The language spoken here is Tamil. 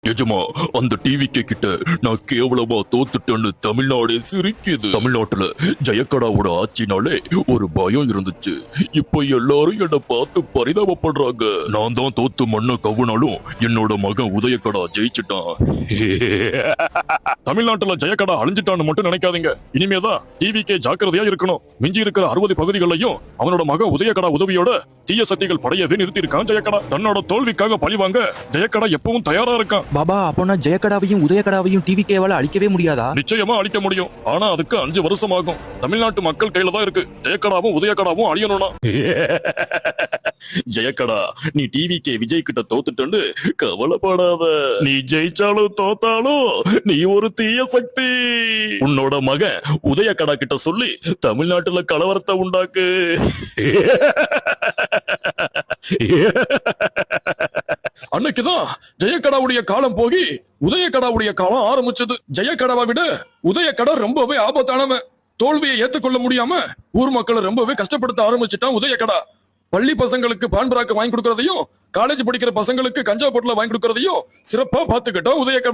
நிஜமா அந்த டிவிக்கே கிட்ட நான் கேவலமா தோத்துட்டேன்னு தமிழ்நாடே சிரிக்குது. தமிழ்நாட்டுல ஜெயக்கடாவோட ஆட்சினாலே ஒரு பயம் இருந்துச்சு. இப்ப எல்லாரும் என்ன பார்த்து பரிதாபப்படுறாங்க. நான் தான் தோத்து மண்ண கவுனாலும் என்னோட மகன் உதயக்கடா ஜெயிச்சுட்டான். தமிழ்நாட்டுல ஜெயக்கடா அழிஞ்சிட்டான்னு மட்டும் நினைக்காதீங்க. இனிமேதான் டிவிக்கே ஜாக்கிரதையா இருக்கணும். மிஞ்சி இருக்கிற 60 பகுதிகளையும் அவனோட மகன் உதயக்கடா உதவியோட தீய சக்திகள் படையவே நிறுத்தியிருக்கான் ஜெயக்கடா. தன்னோட தோல்விக்காக பழிவாங்க ஜெயக்கடா எப்பவும் தயாரா இருக்கான். பாபா, அப்போனா ஜெயக்கடாவையும் உதயக்கடாவையும் டிவிகேவால அழிக்கவே முடியாதா? நிச்சயமா அழிக்க முடியும். ஆனா அதுக்கு 5 வருஷம் ஆகும். தமிழ்நாட்டு மக்கள் கையில தான் இருக்கு. ஜெயக்கடாவும் உதயக்கடாவும் அழியணும்னா. ஜெயக்கடா, நீ டிவிக்கே விஜய் கிட்ட தோத்துட்டு கவலைப்படாத. நீ ஜெயிச்சாலும் தோத்தாலும் நீ ஒரு தீய சக்தி. உன்னோட மகன் உதயக்கடா கிட்ட சொல்லி தமிழ்நாட்டுல கலவரத்தை உண்டாக்கு. அன்னைக்குதான் ஜெயக்கடாவுடைய காலம் போகி உதயக்கடாவுடைய காலம் ஆரம்பிச்சது. ஜெயக்கடாவை விட உதயக்கடா ரொம்பவே ஆபத்தானவன். தோல்வியை ஏத்துக்கொள்ள முடியாம ஊர் மக்களை ரொம்பவே கஷ்டப்படுத்த ஆரம்பிச்சுட்டான் உதயக்கடா. பள்ளி பசங்களுக்கு பான்பராக்கு வாங்கி கொடுக்கறதையும், காலேஜ் படிக்கிற பசங்களுக்கு கஞ்சா பொட்டல வாங்கி கொடுக்கறதையும் சிறப்பா பாத்துக்கிட்டான் உதயக்கடா.